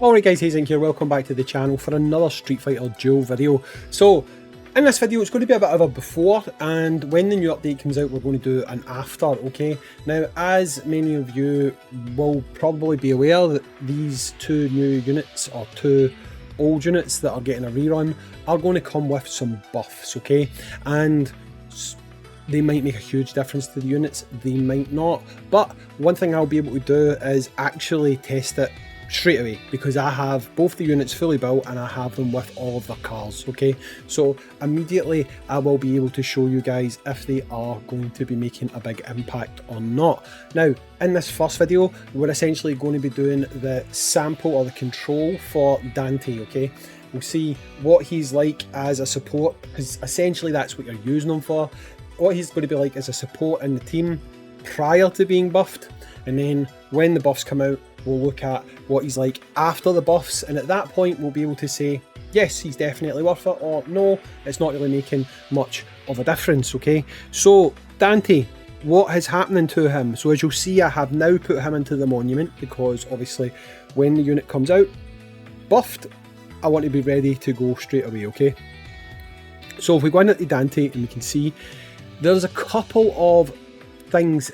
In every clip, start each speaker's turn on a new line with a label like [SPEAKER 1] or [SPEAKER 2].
[SPEAKER 1] Alright guys, Hayzink here, welcome back to the channel for another Street Fighter Duel video. So, in this video it's going to be a bit of a before, and when the new update comes out we're going to do an after, okay? Now, as many of you will probably be aware, that these two new units, or two old units that are getting a rerun, are going to come with some buffs, okay? And they might make a huge difference to the units, they might not, but one thing I'll be able to do is actually test it straight away, because I have both the units fully built and I have them with all of their cars, okay? So immediately I will be able to show you guys if they are going to be making a big impact or not. Now, in this first video, we're essentially going to be doing the sample or the control for Dante, okay? We'll see what he's like as a support, because essentially that's what you're using him for. What he's going to be like as a support in the team prior to being buffed, and then when the buffs come out, we'll look at what he's like after the buffs, and at that point we'll be able to say yes, he's definitely worth it, or no, it's not really making much of a difference, okay? So Dante, what is happening to him? So as you'll see, I have now put him into the monument, because obviously when the unit comes out buffed, I want to be ready to go straight away, okay? So if we go into Dante, and we can see there's a couple of things,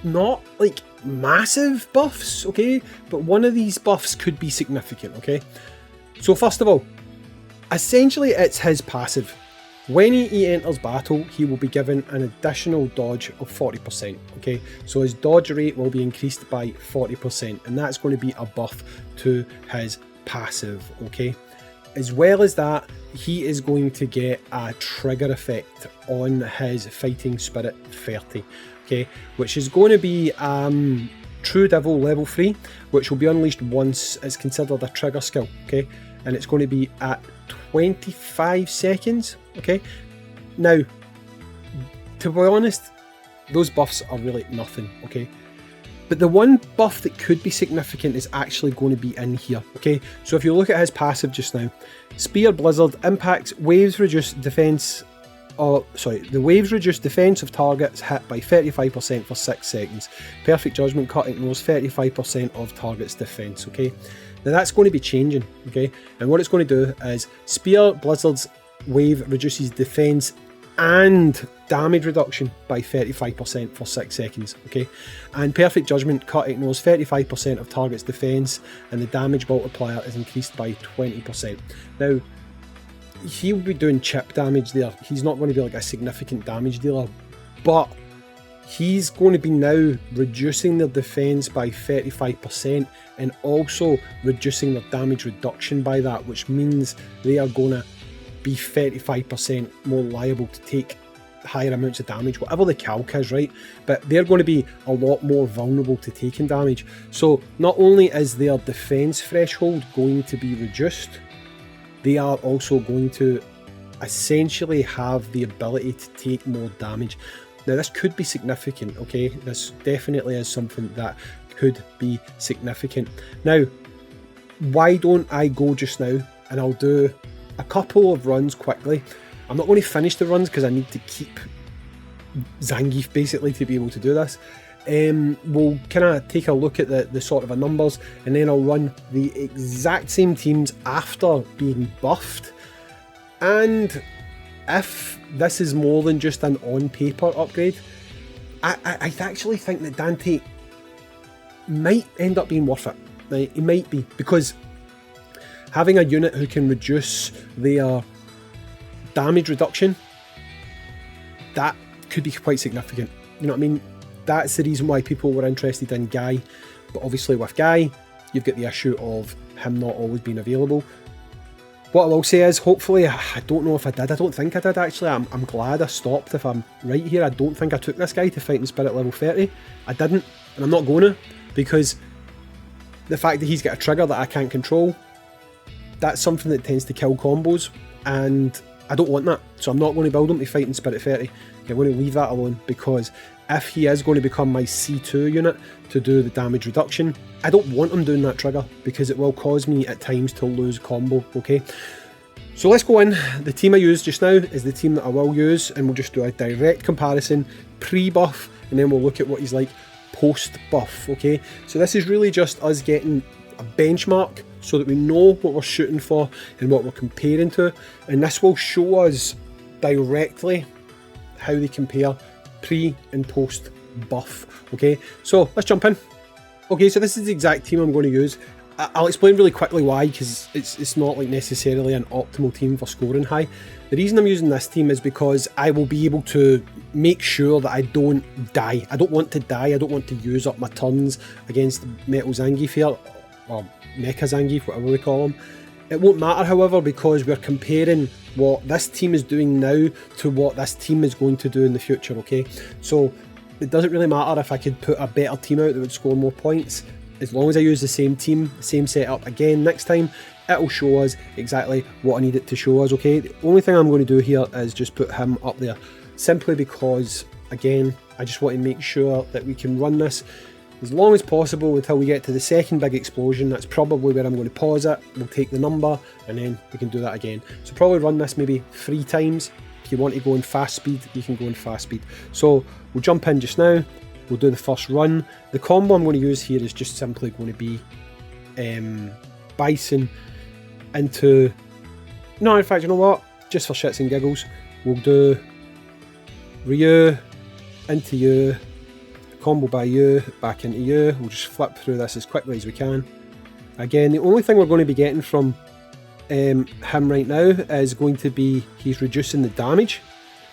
[SPEAKER 1] not like massive buffs, okay, but one of these buffs could be significant, okay? So first of all, essentially it's his passive. When he enters battle, he will be given an additional dodge of 40%, okay? So his dodge rate will be increased by 40%, and that's going to be a buff to his passive, okay? As well as that, he is going to get a trigger effect on his Fighting Spirit 30, okay, which is going to be True Devil level 3, which will be unleashed once it's considered a trigger skill, okay, and it's going to be at 25 seconds, okay. Now, to be honest, those buffs are really nothing, okay. But the one buff that could be significant is actually going to be in here, okay? So if you look at his passive just now, Spear Blizzard impacts waves reduce defense, the waves reduce defense of targets hit by 35% for 6 seconds. Perfect Judgment Cut ignores 35% of targets defense, okay? Now that's going to be changing, okay? And what it's going to do is Spear Blizzard's wave reduces defense and damage reduction by 35% for 6 seconds, okay? And Perfect Judgment Cut ignores 35% of target's defense, and the damage multiplier is increased by 20%. Now, he'll be doing chip damage there. He's not going to be like a significant damage dealer, but he's going to be now reducing their defense by 35% and also reducing their damage reduction by that, which means they are going to be 35% more liable to take higher amounts of damage, whatever the calc is, right? But they're going to be a lot more vulnerable to taking damage. So not only is their defense threshold going to be reduced, they are also going to essentially have the ability to take more damage. Now this could be significant, okay? This definitely is something that could be significant. Now, why don't I go just now and I'll do a couple of runs quickly. I'm not going to finish the runs because I need to keep Zangief basically to be able to do this. We'll kind of take a look at the sort of numbers, and then I'll run the exact same teams after being buffed. And if this is more than just an on-paper upgrade, I actually think that Dante might end up being worth it. Right? It might be, because having a unit who can reduce their damage reduction, that could be quite significant. You know what I mean? That's the reason why people were interested in Guy. But obviously with Guy, you've got the issue of him not always being available. What I will say is, hopefully, I don't know if I did. I don't think I did actually. I'm glad I stopped if I'm right here. I don't think I took this guy to Fighting Spirit level 30. I didn't, and I'm not going to, because the fact that he's got a trigger that I can't control, that's something that tends to kill combos, and I don't want that. So I'm not going to build him to Fighting Spirit 30. I'm going to leave that alone, because if he is going to become my C2 unit to do the damage reduction, I don't want him doing that trigger, because it will cause me at times to lose combo, okay? So let's go in. The team I use just now is the team that I will use, and we'll just do a direct comparison pre-buff, and then we'll look at what he's like post-buff, okay? So this is really just us getting a benchmark so that we know what we're shooting for and what we're comparing to, and this will show us directly how they compare pre and post buff. Okay, so let's jump in. Okay, so this is the exact team I'm going to use. I'll explain really quickly why, because it's not like necessarily an optimal team for scoring high. The reason I'm using this team is because I will be able to make sure that I don't die. I don't want to die. I don't want to use up my turns against Metal Zangief here, or Mecha Zangief, whatever we call them. It won't matter, however, because we're comparing what this team is doing now to what this team is going to do in the future, okay? So it doesn't really matter if I could put a better team out that would score more points. As long as I use the same team, same setup again next time, it'll show us exactly what I need it to show us, okay? The only thing I'm going to do here is just put him up there, simply because, again, I just want to make sure that we can run this as long as possible until we get to the second big explosion. That's probably where I'm going to pause it. We'll take the number and then we can do that again. So probably run this maybe 3 times. If you want to go in fast speed, you can go in fast speed. So we'll jump in just now. We'll do the first run. The combo I'm going to use here is just simply going to be Bison into... No, in fact, you know what? Just for shits and giggles, we'll do Ryu into you, combo by you, back into you. We'll just flip through this as quickly as we can. Again, the only thing we're going to be getting from him right now is going to be he's reducing the damage.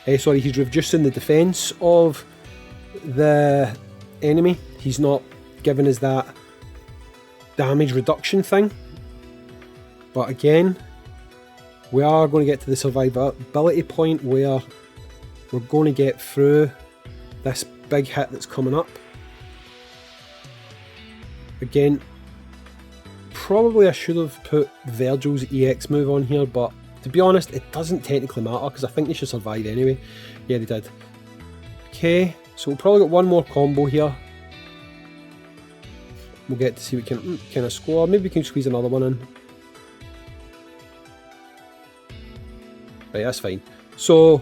[SPEAKER 1] He's reducing the defense of the enemy. He's not giving us that damage reduction thing. But again, we are going to get to the survivability point where we're going to get through this big hit that's coming up. Again, probably I should have put Virgil's EX move on here, but to be honest, it doesn't technically matter because I think they should survive anyway. Yeah, they did. Okay, so we'll probably get one more combo here. We'll get to see what we can kind of score. Maybe we can squeeze another one in. Right, that's fine. So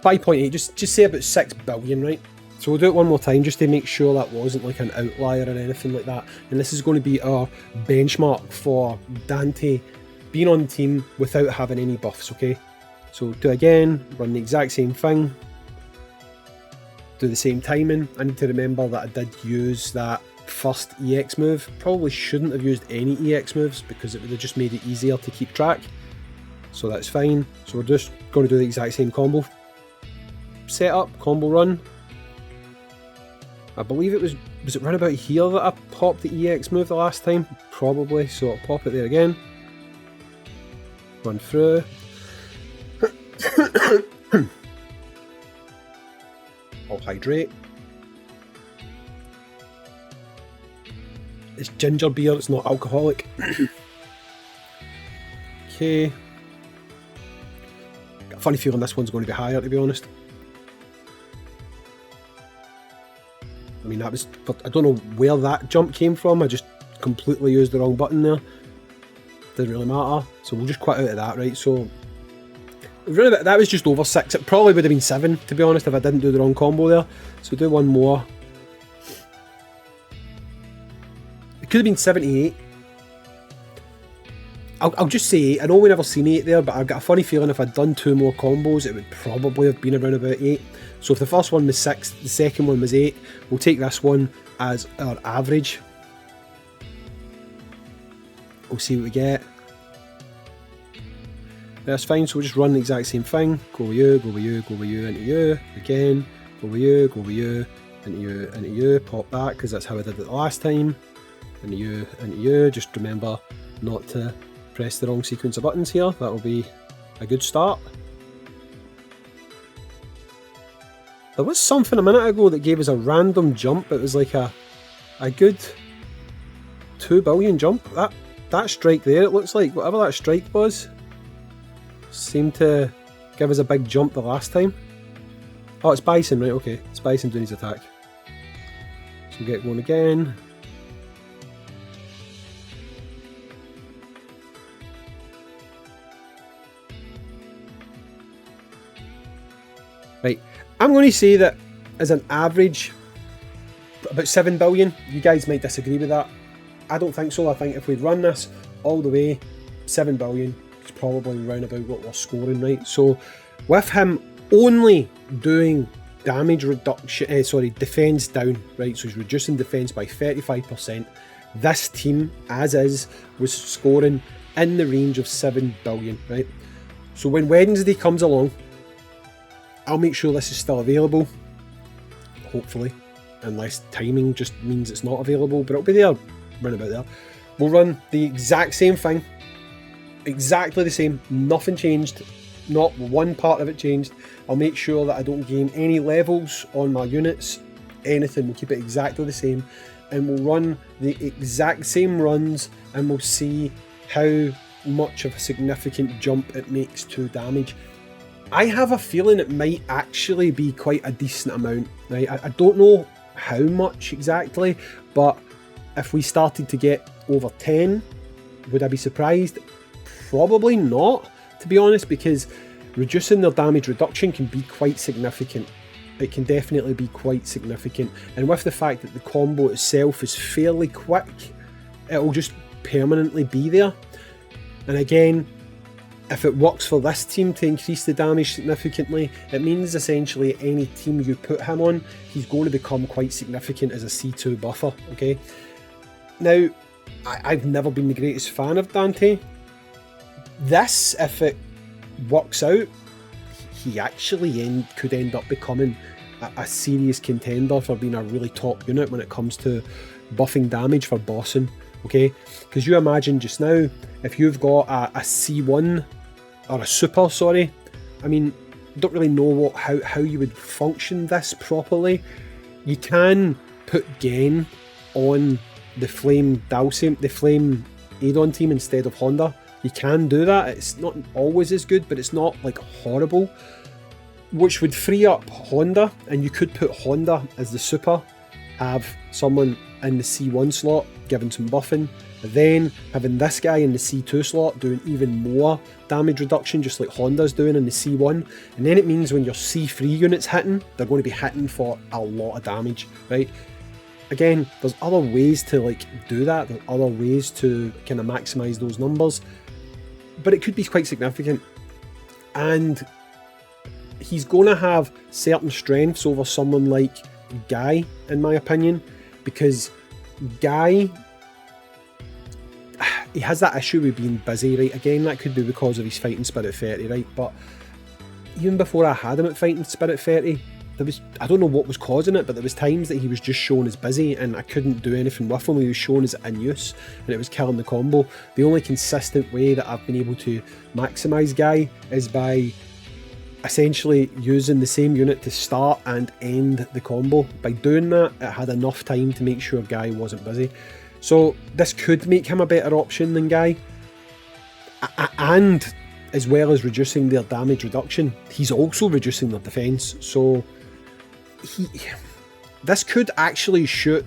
[SPEAKER 1] 5.8, just say about 6 billion, right? So we'll do it one more time just to make sure that wasn't like an outlier or anything like that. And this is going to be our benchmark for Dante being on the team without having any buffs, okay? So do it again, run the exact same thing, do the same timing. I need to remember that I did use that first EX move. Probably shouldn't have used any EX moves because it would have just made it easier to keep track. So that's fine. So we're just going to do the exact same combo. Setup, combo run. I believe it was it round about here that I popped the EX move the last time? Probably, so I'll pop it there again. Run through. I'll hydrate. It's ginger beer, it's not alcoholic. Okay. Got a funny feeling this one's going to be higher, to be honest. I mean, that was, I don't know where that jump came from. I just completely used the wrong button there. Didn't really matter. So we'll just quit out of that, right? So really, that was just over 6. It probably would have been 7, to be honest, if I didn't do the wrong combo there. So do one more. It could have been 78. I'll just say 8. I know we never seen 8 there, but I've got a funny feeling if I'd done 2 more combos, it would probably have been around about 8. So if the first one was 6, the second one was 8, we'll take this one as our average. We'll see what we get. That's fine, so we'll just run the exact same thing. Go with you, go with you, go with you, into you, again, go with you, into you, into you, pop back, because that's how I did it the last time. Into you, just remember not to press the wrong sequence of buttons here. That will be a good start. There was something a minute ago that gave us a random jump. It was like a good 2 billion jump. That strike there, it looks like, whatever that strike was, seemed to give us a big jump the last time. Oh, it's Bison, right, okay. It's Bison doing his attack. So we'll get going again. Right, I'm going to say that as an average, about 7 billion. You guys might disagree with that. I don't think so. I think if we run this all the way, 7 billion is probably round about what we're scoring, right? So with him only doing damage reduction, defense down, right? So he's reducing defense by 35%. This team, as is, was scoring in the range of 7 billion, right? So when Wednesday comes along, I'll make sure this is still available, hopefully, unless timing just means it's not available, but it'll be there, run about there. We'll run the exact same thing, exactly the same, nothing changed, not one part of it changed. I'll make sure that I don't gain any levels on my units, anything, we'll keep it exactly the same, and we'll run the exact same runs, and we'll see how much of a significant jump it makes to damage. I have a feeling it might actually be quite a decent amount, right? I don't know how much exactly, but if we started to get over 10, would I be surprised? Probably not, to be honest, because reducing their damage reduction can be quite significant. It can definitely be quite significant, and with the fact that the combo itself is fairly quick, it'll just permanently be there. And again, if it works for this team to increase the damage significantly, it means essentially any team you put him on, he's going to become quite significant as a C2 buffer, okay? Now, I've never been the greatest fan of Dante. This, if it works out, he actually could end up becoming a serious contender for being a really top unit when it comes to buffing damage for bossing, okay? Because you imagine just now, if you've got a C1, or a super, sorry, I mean, don't really know how you would function this properly. You can put Gen on the Flame Adon team instead of Honda. You can do that. It's not always as good, but it's not like horrible, which would free up Honda, and you could put Honda as the super, have someone in the C1 slot giving some buffing, then having this guy in the C2 slot doing even more damage reduction, just like Honda's doing in the C1, and then it means when your C3 units hitting, they're going to be hitting for a lot of damage, right? Again, there's other ways to like do that, there's other ways to kind of maximize those numbers, but it could be quite significant, and he's going to have certain strengths over someone like Guy, in my opinion, because Guy, he has that issue with being busy, right? Again, that could be because of his fighting spirit 30, right? But even before I had him at fighting spirit 30, I don't know what was causing it, but there was times that he was just shown as busy and I couldn't do anything with him. He was shown as in use and it was killing the combo. The only consistent way that I've been able to maximise Guy is by essentially using the same unit to start and end the combo. By doing that, it had enough time to make sure Guy wasn't busy. So this could make him a better option than Guy. And as well as reducing their damage reduction, he's also reducing their defense. So this could actually shoot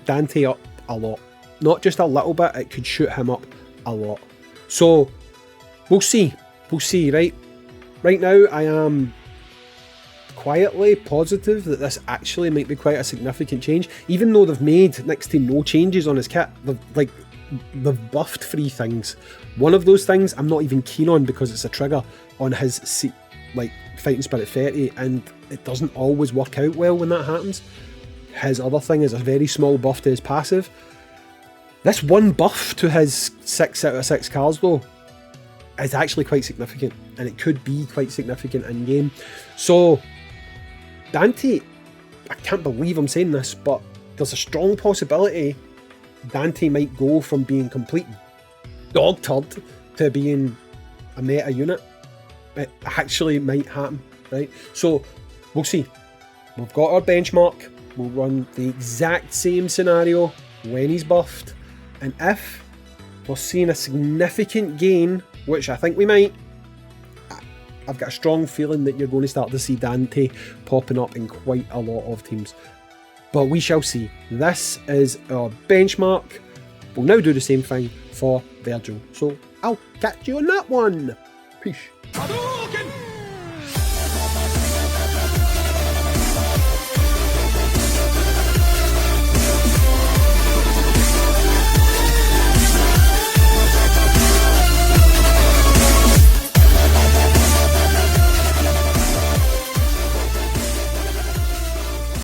[SPEAKER 1] Dante up a lot. Not just a little bit, it could shoot him up a lot. So we'll see, right? Right now I am quietly positive that this actually might be quite a significant change, even though they've made next to no changes on his kit. They've buffed 3 things. One of those things I'm not even keen on because it's a trigger on his fighting spirit 30, and it doesn't always work out well when that happens. His other thing is a very small buff to his passive. This one buff to his 6 out of 6 cards though is actually quite significant, and it could be quite significant in game. So Dante, I can't believe I'm saying this, but there's a strong possibility Dante might go from being complete dog turd to being a meta unit. It actually might happen, right? So we'll see. We've got our benchmark. We'll run the exact same scenario when he's buffed, and if we're seeing a significant gain, which I think we might, I've got a strong feeling that you're going to start to see Dante popping up in quite a lot of teams. But we shall see. This is our benchmark. We'll now do the same thing for Virgil. So I'll catch you on that one. Peace.